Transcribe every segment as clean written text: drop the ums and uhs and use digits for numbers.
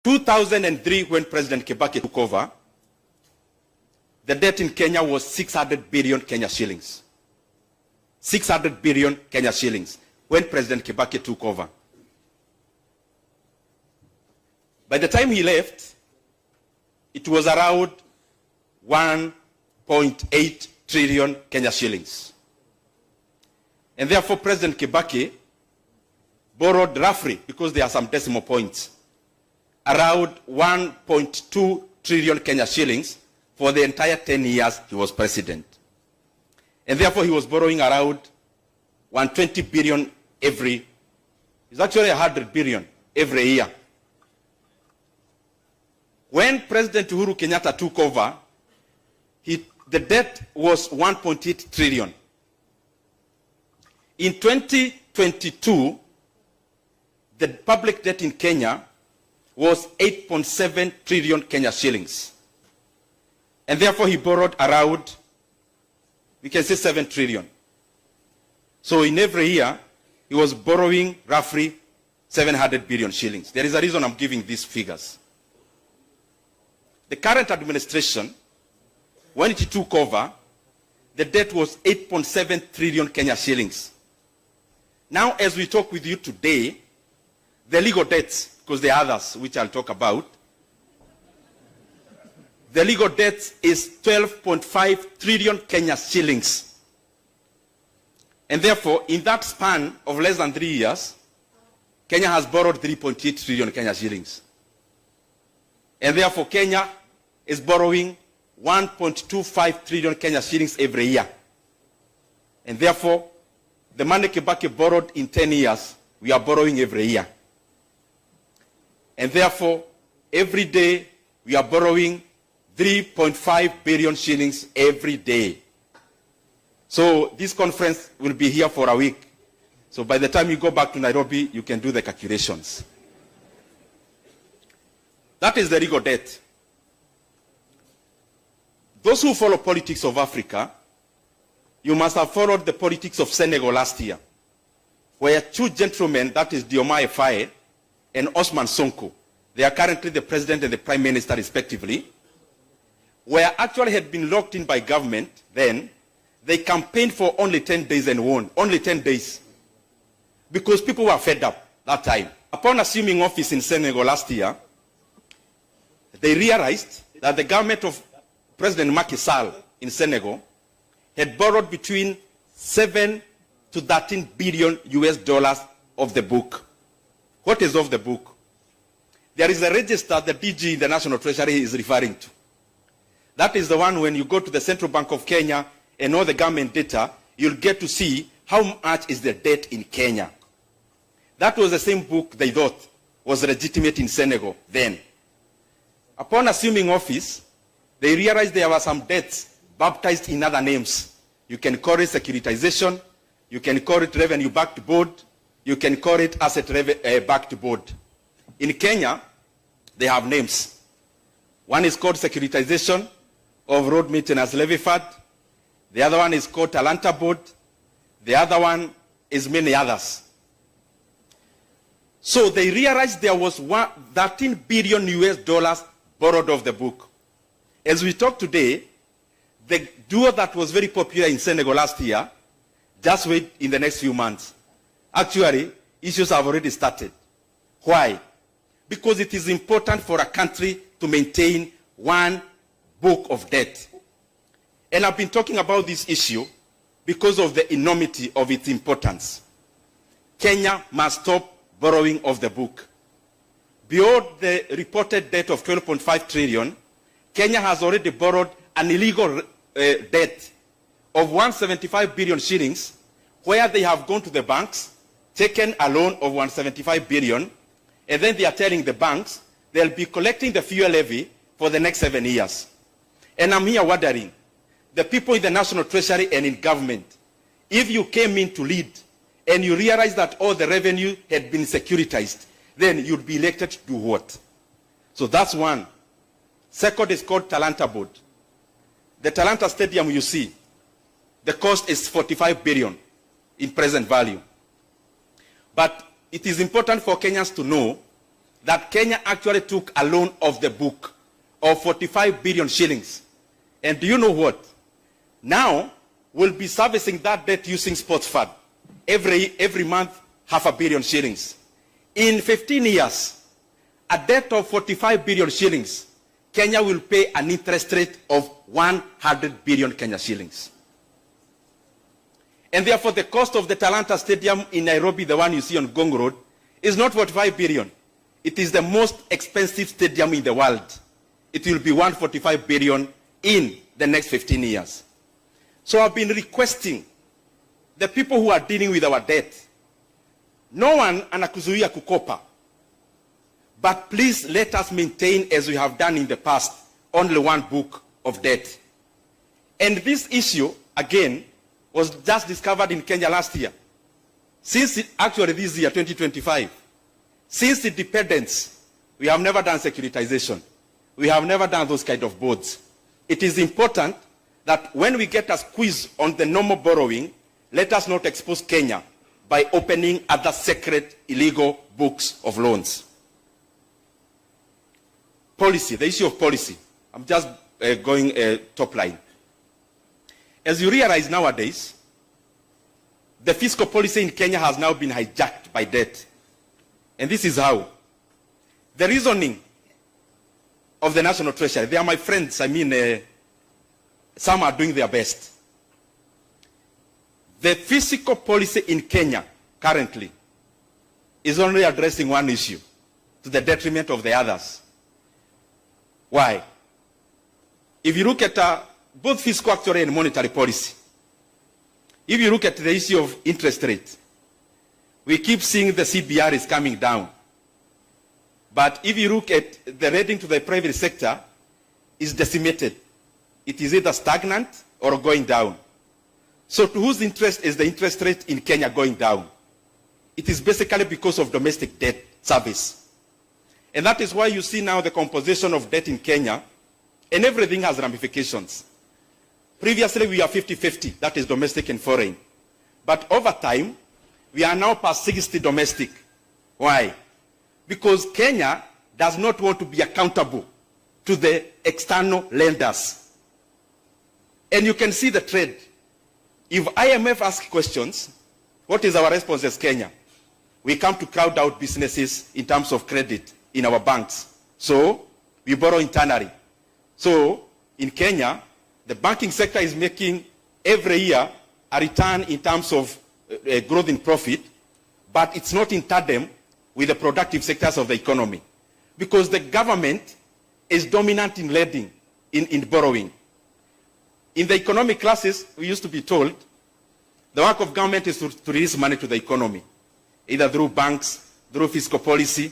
2003, when President Kibaki took over, the debt in Kenya was 600 billion Kenya shillings. 600 billion Kenya shillings when President Kibaki took over. By the time he left, it was around 1.8 trillion Kenya shillings. And therefore, President Kibaki borrowed roughly, because there are some decimal points, around 1.2 trillion Kenya shillings for the entire 10 years he was president. And therefore, he was borrowing around 120 billion it's actually 100 billion every year. When President Uhuru Kenyatta took over, the debt was 1.8 trillion. In 2022, the public debt in Kenya was 8.7 trillion Kenya shillings. And therefore, he borrowed around, we can say 7 trillion. So in every year, he was borrowing roughly 700 billion shillings. There is a reason I'm giving these figures. The current administration, when it took over, the debt was 8.7 trillion Kenya shillings. Now, as we talk with you today, the legal debts, because there are others which I'll talk about, the legal debt is 12.5 trillion Kenya shillings. And therefore, in that span of less than 3 years, Kenya has borrowed 3.8 trillion Kenya shillings. And therefore, Kenya is borrowing 1.25 trillion Kenya shillings every year. And therefore, the money Kibaki borrowed in 10 years, we are borrowing every year. And therefore, every day, we are borrowing 3.5 billion shillings every day. So this conference will be here for a week. So by the time you go back to Nairobi, you can do the calculations. That is the legal debt. Those who follow politics of Africa, you must have followed the politics of Senegal last year, where two gentlemen, that is Diomaye Faye and Osman Sonko, they are currently the president and the prime minister respectively, were actually had been locked in by government then. They campaigned for only 10 days and won. Only 10 days. Because people were fed up that time. Upon assuming office in Senegal last year, they realized that the government of President Macky Sall in Senegal had borrowed between 7 to 13 billion US dollars of the book. What is of the book? There is a register the DG, the National Treasury, is referring to. That is the one when you go to the Central Bank of Kenya and all the government data, you'll get to see how much is the debt in Kenya. That was the same book they thought was legitimate in Senegal then. Upon assuming office, they realized there were some debts baptized in other names. You can call it securitization, you can call it revenue-backed board, you can call it asset-backed board. In Kenya, they have names. One is called securitization of road maintenance levy fund. The other one is called Talanta Board. The other one is many others. So they realized there was 13 billion US dollars borrowed off the book. As we talk today, the duo that was very popular in Senegal last year, just wait in the next few months. Actually, issues have already started. Why? Because it is important for a country to maintain one book of debt. And I've been talking about this issue because of the enormity of its importance. Kenya must stop borrowing off the book. Beyond the reported debt of 12.5 trillion, Kenya has already borrowed an illegal debt of 175 billion shillings, where they have gone to the banks, taken a loan of 175 billion, and then they are telling the banks they'll be collecting the fuel levy for the next 7 years. And I'm here wondering, the people in the National Treasury and in government, if you came in to lead and you realized that all the revenue had been securitized, then you'd be elected to do what? So that's one. Second is called Talanta Board. The Talanta Stadium you see, the cost is 45 billion in present value. But it is important for Kenyans to know that Kenya actually took a loan of the book of 45 billion shillings. And do you know what? Now, we'll be servicing that debt using sports fund. Every month, 500 million shillings. In 15 years, a debt of 45 billion shillings, Kenya will pay an interest rate of 100 billion Kenya shillings. And therefore, the cost of the Talanta Stadium in Nairobi, the one you see on Gong Road, is not 45 billion. It is the most expensive stadium in the world. It will be 145 billion in the next 15 years. So I've been requesting the people who are dealing with our debt, no one anakuzuia kukopa, but please let us maintain, as we have done in the past, only one book of debt. And this issue, again, was just discovered in Kenya last year. Actually this year, 2025. Since independence, we have never done securitization. We have never done those kind of boards. It is important that when we get a squeeze on the normal borrowing, let us not expose Kenya by opening other secret, illegal books of loans. Policy, the issue of policy. I'm just going top line. As you realize nowadays, the fiscal policy in Kenya has now been hijacked by debt. And this is how. The reasoning of the National Treasury, they are my friends, some are doing their best. The fiscal policy in Kenya currently is only addressing one issue, to the detriment of the others. Why? If you look at both fiscal actuary and monetary policy, if you look at the issue of interest rate, we keep seeing the CBR is coming down. But if you look at the lending to the private sector, it's decimated. It is either stagnant or going down. So to whose interest is the interest rate in Kenya going down? It is basically because of domestic debt service. And that is why you see now the composition of debt in Kenya, and everything has ramifications. Previously we are 50-50, that is domestic and foreign. But over time, we are now past 60 domestic. Why? Because Kenya does not want to be accountable to the external lenders. And you can see the trend. If IMF asks questions, what is our response as Kenya? We come to crowd out businesses in terms of credit in our banks. So we borrow internally. So in Kenya, the banking sector is making every year a return in terms of growth in profit, but it's not in tandem with the productive sectors of the economy. Because the government is dominant in lending, in borrowing. In the economic classes, we used to be told the work of government is to release money to the economy, either through banks, through fiscal policy.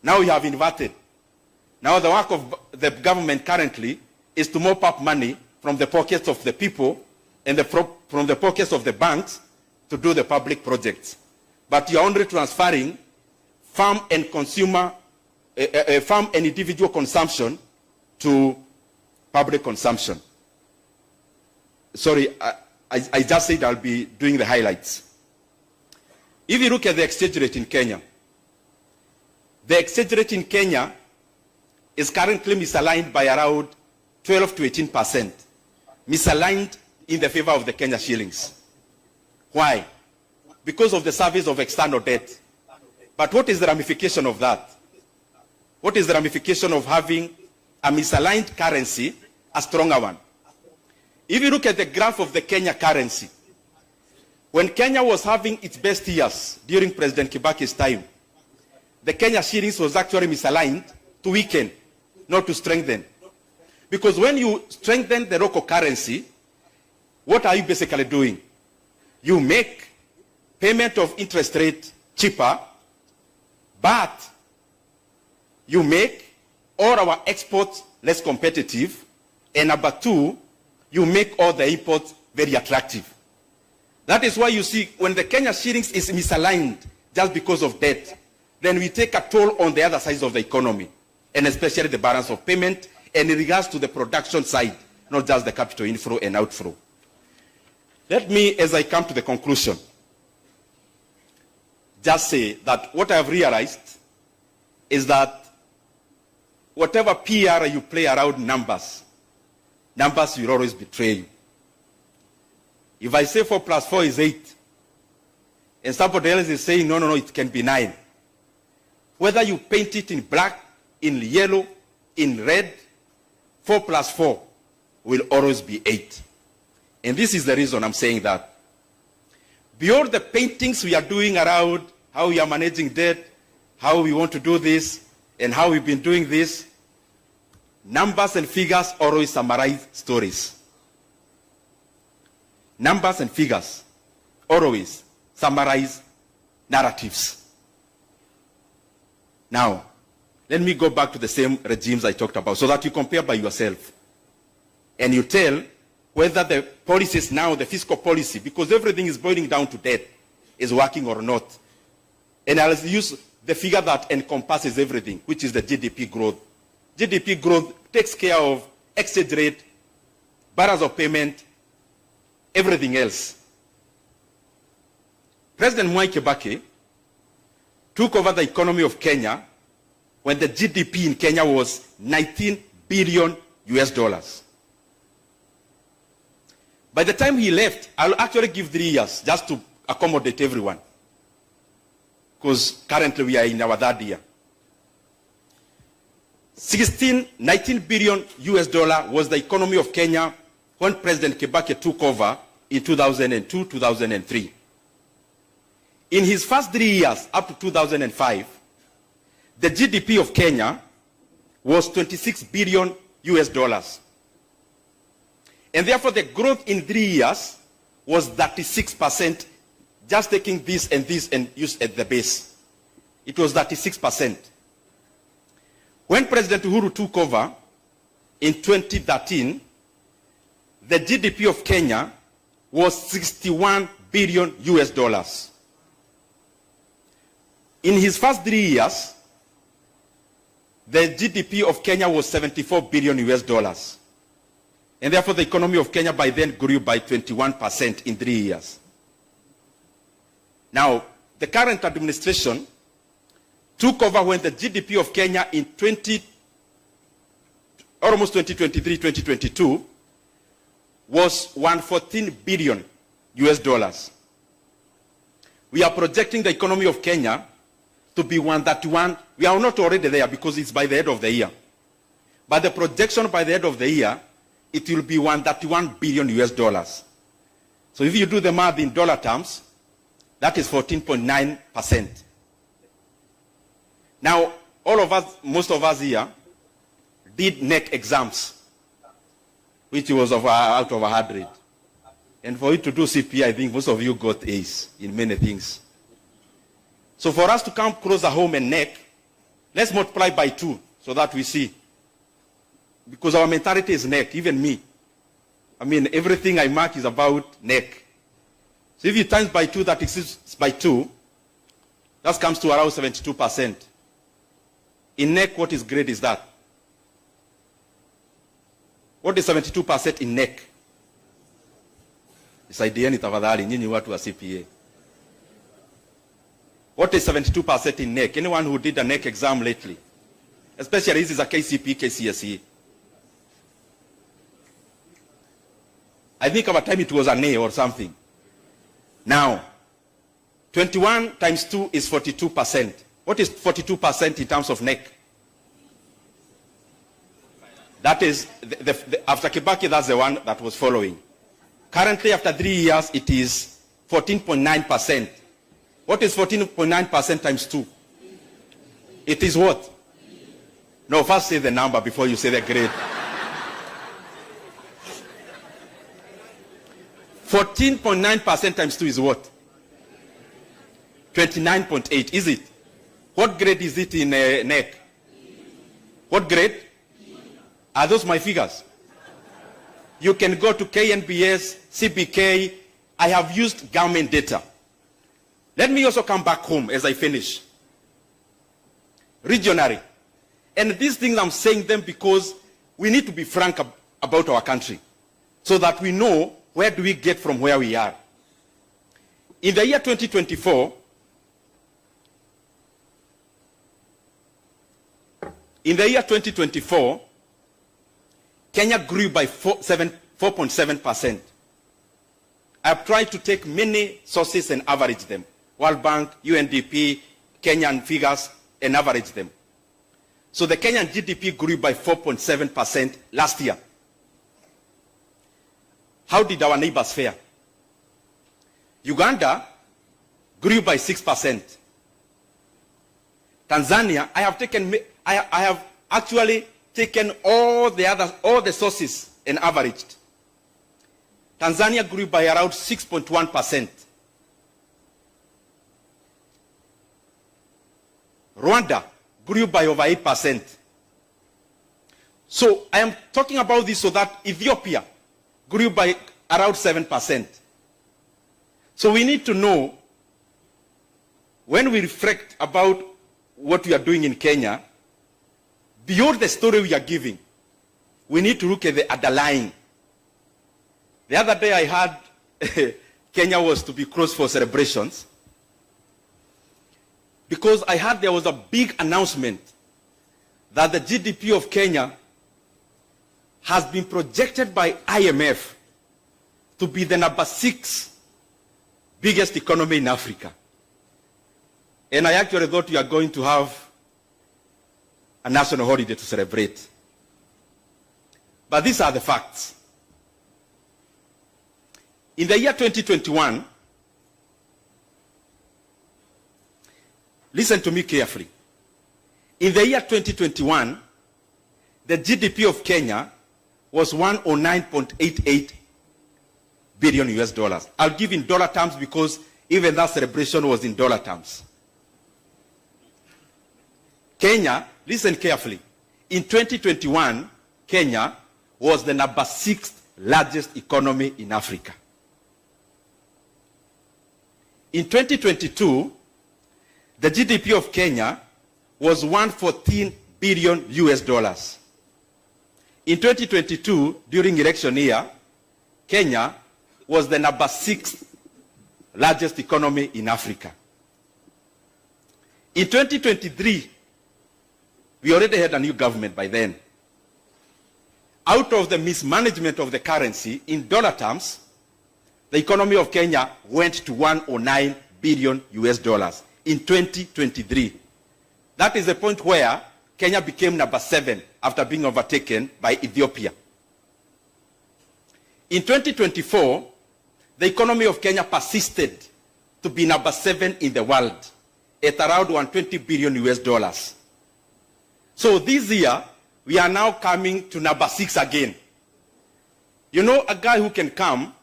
Now we have inverted. Now the work of the government currently is to mop up money from the pockets of the people and from the pockets of the banks to do the public projects. But you're only transferring farm and consumer, farm and individual consumption to public consumption. Sorry, I just said I'll be doing the highlights. If you look at the exchange rate in Kenya, the exchange rate in Kenya is currently misaligned by around 12 to 18%. Misaligned in the favor of the Kenya shillings. Why? Because of the service of external debt. But what is the ramification of that? What is the ramification of having a misaligned currency, a stronger one? If you look at the graph of the Kenya currency, when Kenya was having its best years during President Kibaki's time, the Kenya shillings was actually misaligned to weaken, not to strengthen. Because when you strengthen the local currency, what are you basically doing? You make payment of interest rate cheaper, but you make all our exports less competitive, and number two, you make all the imports very attractive. That is why you see when the Kenya shillings is misaligned just because of debt, then we take a toll on the other sides of the economy, and especially the balance of payment, and in regards to the production side, not just the capital inflow and outflow. Let me, as I come to the conclusion, just say that what I have realized is that whatever PR you play around numbers, numbers will always betray you. If I say 4 plus 4 is 8, and somebody else is saying, no, it can be 9. Whether you paint it in black, in yellow, in red, 4 plus 4 will always be 8. And this is the reason I'm saying that. Beyond the paintings we are doing around how we are managing debt, how we want to do this, and how we've been doing this, numbers and figures always summarize stories. Numbers and figures always summarize narratives. Now, let me go back to the same regimes I talked about so that you compare by yourself. And you tell whether the policies now, the fiscal policy, because everything is boiling down to debt, is working or not. And I'll use the figure that encompasses everything, which is the GDP growth. GDP growth takes care of exchange rate, barriers of payment, everything else. President Mwai Kibaki took over the economy of Kenya when the GDP in Kenya was 19 billion US dollars. By the time he left, I'll actually give 3 years just to accommodate everyone, because currently we are in our third year. 19 billion US dollar was the economy of Kenya when President Kibaki took over in 2002, 2003. In his first 3 years, up to 2005, the GDP of Kenya was 26 billion US dollars. And therefore, the growth in 3 years was 36%, just taking this and use at the base. It was 36%. When President Uhuru took over in 2013, the GDP of Kenya was 61 billion US dollars. In his first 3 years, the GDP of Kenya was 74 billion US dollars. And therefore, the economy of Kenya by then grew by 21% in 3 years. Now, the current administration took over when the GDP of Kenya in almost 2023, 2022 was 114 billion US dollars. We are projecting the economy of Kenya to be 131. We are not already there because it's by the end of the year. But the projection by the end of the year, it will be 131 billion US dollars. So if you do the math in dollar terms, that is 14.9%. Now, all of us, most of us here, did NEC exams, which was out of 100. And for you to do CPA, I think most of you got A's in many things. So for us to come closer home and NEC, let's multiply by 2 so that we see. Because our mentality is NEC, even me. I mean, everything I mark is about NEC. So if you times by 2, that is by 2, that comes to around 72%. In NEC, what is grade is that? What is 72% in NEC? Isaidieni tafadhali, nyinyi watu wa CPA. What is 72% in NEC? Anyone who did a NEC exam lately? Especially this is a KCP, KCSE. I think over time it was an A or something. Now, 21 times 2 is 42%. What is 42% in terms of NEC? That is, after Kibaki, that's the one that was following. Currently, after 3 years, it is 14.9%. What is 14.9% times 2? It is what? No, first say the number before you say the grade. 14.9% times 2 is what? 29.8, is it? What grade is it in NEC? What grade? Are those my figures? You can go to KNBS, CBK. I have used government data. Let me also come back home as I finish. Regionally. And these things I'm saying them because we need to be frank about our country so that we know where do we get from where we are. In the year 2024, In the year 2024, Kenya grew by 4.7%. I have tried to take many sources and average them. World Bank, UNDP, Kenyan figures, and average them. So the Kenyan GDP grew by 4.7% last year. How did our neighbors fare? Uganda grew by 6%. Tanzania, I have actually taken all the sources and averaged. Tanzania grew by around 6.1%. Rwanda grew by over 8%. So I am talking about this so that Ethiopia grew by around 7%. So we need to know, when we reflect about what we are doing in Kenya, beyond the story we are giving, we need to look at the underlying. The other day I heard Kenya was to be closed for celebrations because I heard there was a big announcement that the GDP of Kenya has been projected by IMF to be the number 6 biggest economy in Africa. And I actually thought we are going to have a national holiday to celebrate. But these are the facts. In the year 2021, listen to me carefully. In the year 2021, the GDP of Kenya was 109.88 billion US dollars. I'll give in dollar terms because even that celebration was in dollar terms. Kenya, listen carefully. In 2021, Kenya was the number 6th largest economy in Africa. In 2022, the GDP of Kenya was 114 billion US dollars. In 2022, during election year, Kenya was the number 6th largest economy in Africa. In 2023, we already had a new government by then. Out of the mismanagement of the currency, in dollar terms, the economy of Kenya went to 109 billion US dollars in 2023. That is the point where Kenya became number 7 after being overtaken by Ethiopia. In 2024, the economy of Kenya persisted to be number 7 in the world at around 120 billion US dollars. So this year, we are now coming to number 6 again. You know, a guy who can come,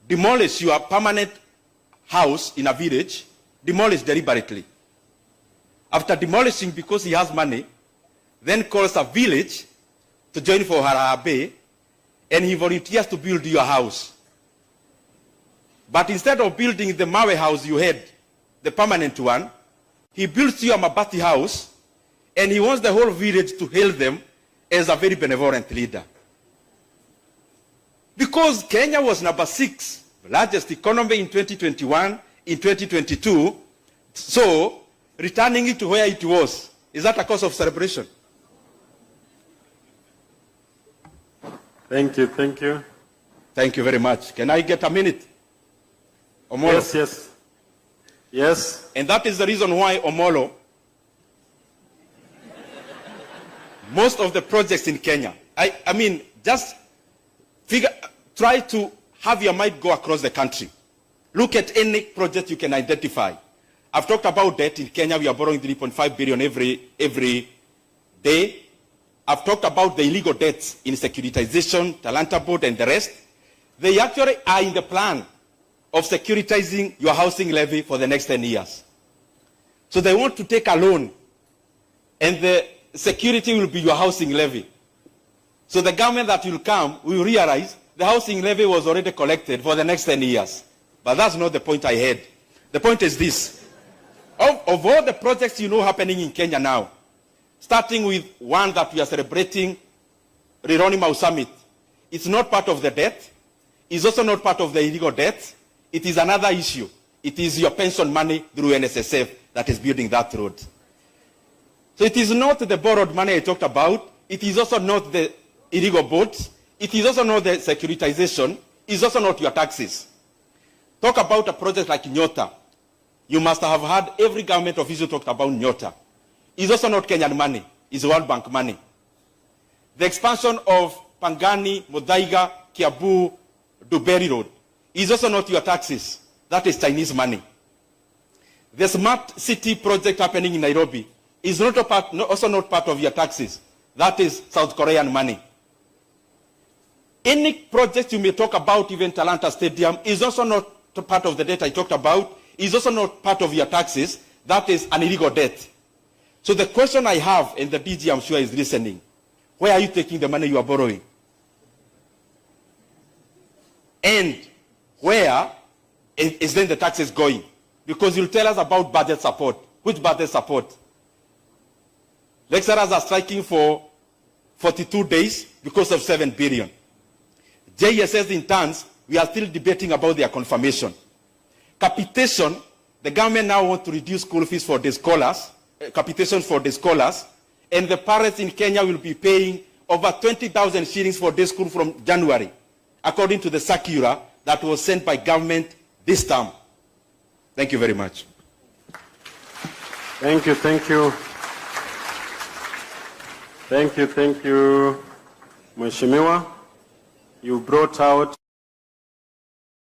demolish your permanent house in a village, demolish deliberately. After demolishing because he has money, then calls a village to join for Harambee, and he volunteers to build your house. But instead of building the Mawe house you had, the permanent one, he builds you a Mabati house, and he wants the whole village to hail them as a very benevolent leader. Because Kenya was number 6 largest economy in 2021, in 2022, so returning it to where it was, is that a cause of celebration? Thank you, thank you. Thank you very much. Can I get a minute? Omolo? Yes, yes. Yes. And that is the reason why Omolo, most of the projects in Kenya, I mean, just try to have your mind go across the country. Look at any project you can identify. I've talked about debt in Kenya. We are borrowing 3.5 billion every day. I've talked about the illegal debts in securitization, Talanta Board, and the rest. They actually are in the plan of securitizing your housing levy for the next 10 years. So they want to take a loan, and the security will be your housing levy. So the government that will come will realize the housing levy was already collected for the next 10 years. But that's not the point I had. The point is this. Of all the projects you know happening in Kenya now, starting with one that we are celebrating, Rironi Mau Summit, it's not part of the debt. It's also not part of the illegal debt. It is another issue. It is your pension money through NSSF that is building that road. So it is not the borrowed money I talked about. It is also not the illegal boats. It is also not the securitization. It is also not your taxes. Talk about a project like Nyota. You must have heard every government official talked about Nyota. It's also not Kenyan money. It's World Bank money. The expansion of Pangani, Muthaiga, Kiambu, Duberi Road is also not your taxes. That is Chinese money. The smart city project happening in Nairobi is also not part of your taxes. That is South Korean money. Any project you may talk about, even Talanta Stadium, is also not part of the debt I talked about, is also not part of your taxes. That is an illegal debt. So the question I have, and the DG I'm sure is listening, where are you taking the money you are borrowing? And where is then the taxes going? Because you'll tell us about budget support. Which budget support? Lecturers are striking for 42 days because of 7 billion. JSS interns, we are still debating about their confirmation. Capitation, the government now wants to reduce school fees for the scholars, capitation for the scholars, and the parents in Kenya will be paying over 20,000 shillings for day school from January, according to the circular that was sent by government this term. Thank you very much. Thank you, thank you. Thank you, Mheshimiwa. You brought out